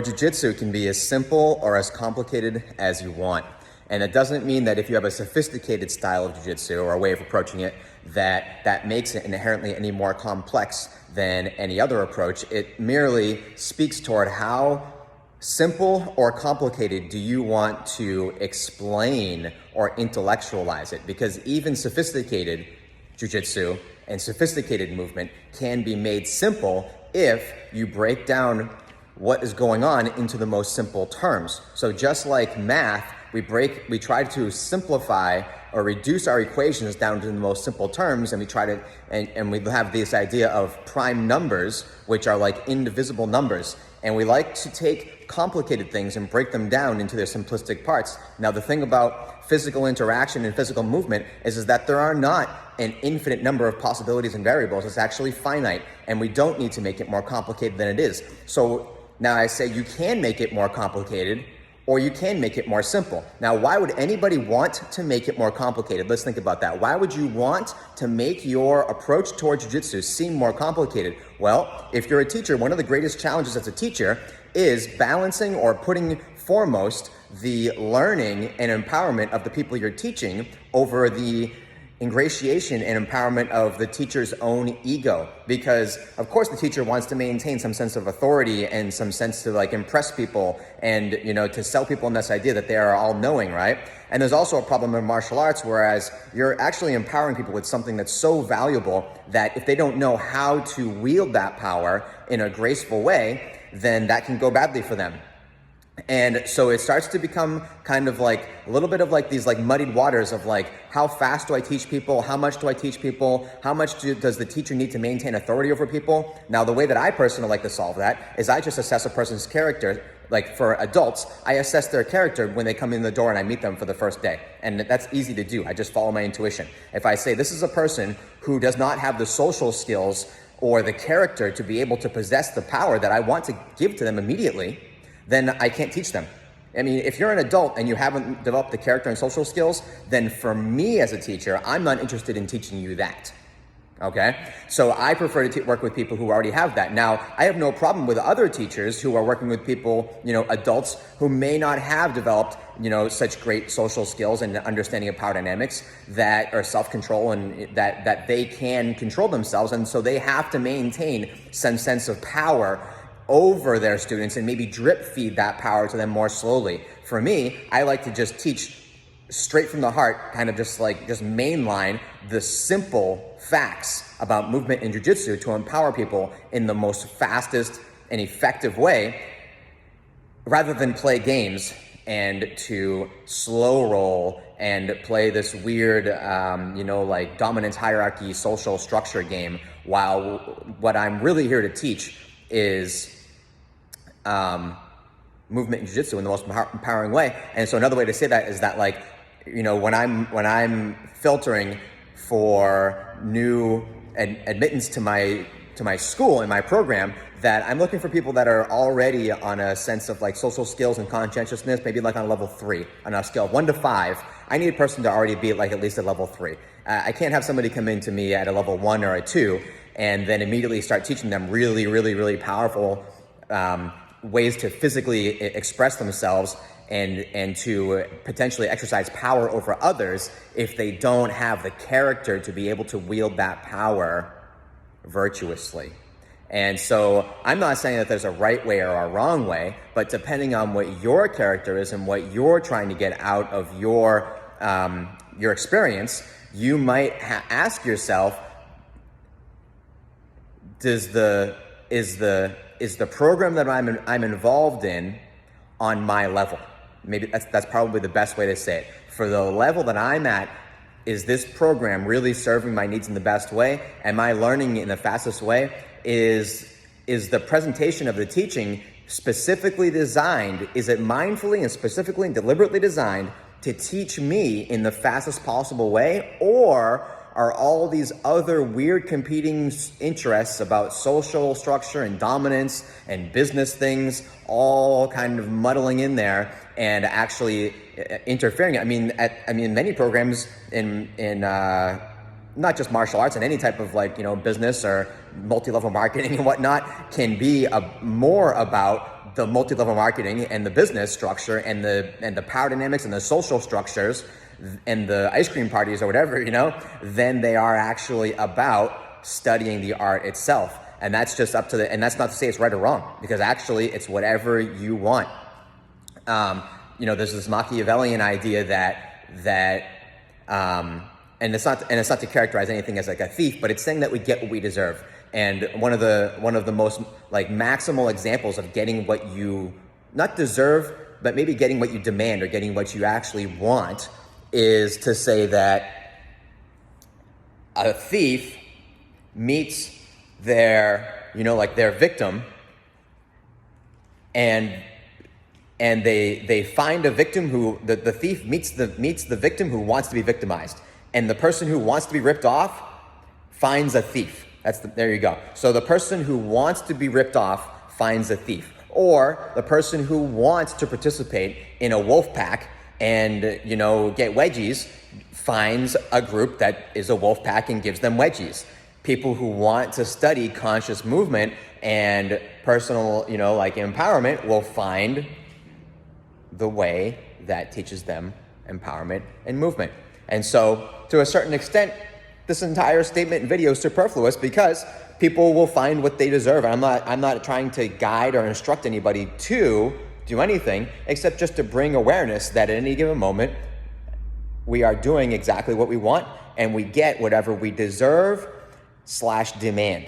Jiu-Jitsu can be as simple or as complicated as you want. And it doesn't mean that if you have a sophisticated style of Jiu-Jitsu or a way of approaching it, that makes it inherently any more complex than any other approach. It merely speaks toward how simple or complicated do you want to explain or intellectualize it? Because even sophisticated Jiu-Jitsu and sophisticated movement can be made simple if you break down what is going on into the most simple terms. So just like math, we try to simplify or reduce our equations down to the most simple terms, and we have this idea of prime numbers, which are like indivisible numbers. And we like to take complicated things and break them down into their simplistic parts. Now, the thing about physical interaction and physical movement is that there are not an infinite number of possibilities and variables. It's actually finite, and we don't need to make it more complicated than it is. So now I say you can make it more complicated, or you can make it more simple. Now, why would anybody want to make it more complicated? Let's think about that. Why would you want to make your approach towards jiu-jitsu seem more complicated? Well, if you're a teacher, one of the greatest challenges as a teacher is balancing or putting foremost the learning and empowerment of the people you're teaching over the ingratiation and empowerment of the teacher's own ego. Because of course the teacher wants to maintain some sense of authority and some sense to like impress people and, to sell people on this idea that they are all knowing, right? And there's also a problem in martial arts, whereas you're actually empowering people with something that's so valuable that if they don't know how to wield that power in a graceful way, then that can go badly for them. And so it starts to become kind of like a little bit of like these like muddied waters of like, how fast do I teach people? How much do I teach people? How much does the teacher need to maintain authority over people? Now, the way that I personally like to solve that is I just assess a person's character. Like for adults, I assess their character when they come in the door and I meet them for the first day. And that's easy to do. I just follow my intuition. If I say this is a person who does not have the social skills or the character to be able to possess the power that I want to give to them immediately, then I can't teach them. I mean, if you're an adult and you haven't developed the character and social skills, then for me as a teacher, I'm not interested in teaching you that, okay? So I prefer to work with people who already have that. Now, I have no problem with other teachers who are working with people, adults who may not have developed, such great social skills and understanding of power dynamics that are self-control and that they can control themselves. And so they have to maintain some sense of power over their students and maybe drip feed that power to them more slowly. For me, I like to just teach straight from the heart, kind of just mainline the simple facts about movement in jiu-jitsu to empower people in the most fastest and effective way, rather than play games and to slow roll and play this weird, like dominance hierarchy social structure game, while what I'm really here to teach is movement in jiu-jitsu in the most empowering way. And so another way to say that is that when I'm filtering for new admittance to my school and my program, that I'm looking for people that are already on a sense of like social skills and conscientiousness, maybe like on level 3 on a scale of 1 to 5. I need a person to already be like at least at level 3. I can't have somebody come into me at a level 1 or a 2 and then immediately start teaching them really, really, really powerful ways to physically express themselves and to potentially exercise power over others if they don't have the character to be able to wield that power virtuously. And so I'm not saying that there's a right way or a wrong way, but depending on what your character is and what you're trying to get out of your experience, you might ask yourself, is the program that I'm involved in on my level? Maybe that's probably the best way to say it. For the level that I'm at, is this program really serving my needs in the best way? Am I learning in the fastest way? Is the presentation of the teaching specifically designed? Is it mindfully and specifically and deliberately designed to teach me in the fastest possible way? Or are all these other weird competing interests about social structure and dominance and business things all kind of muddling in there and actually interfering? I mean, many programs in not just martial arts, and any type of business or multi-level marketing and whatnot can be more about the multi-level marketing and the business structure and the power dynamics and the social structures and the ice cream parties or whatever, than they are actually about studying the art itself. And that's just up to and that's not to say it's right or wrong, because actually it's whatever you want. There's this Machiavellian idea that and it's not to characterize anything as like a thief, but it's saying that we get what we deserve. And one of the most like maximal examples of getting what you not deserve, but maybe getting what you demand or getting what you actually want, is to say that a thief meets their victim, and they find a victim who the thief meets the victim who wants to be victimized, and the person who wants to be ripped off finds a thief. There you go. So the person who wants to be ripped off finds a thief, or the person who wants to participate in a wolf pack and get wedgies finds a group that is a wolf pack and gives them wedgies. People who want to study conscious movement and personal, empowerment will find the way that teaches them empowerment and movement. And so, to a certain extent, this entire statement and video is superfluous, because people will find what they deserve. I'm not trying to guide or instruct anybody to do anything, except just to bring awareness that at any given moment, we are doing exactly what we want, and we get whatever we deserve / demand.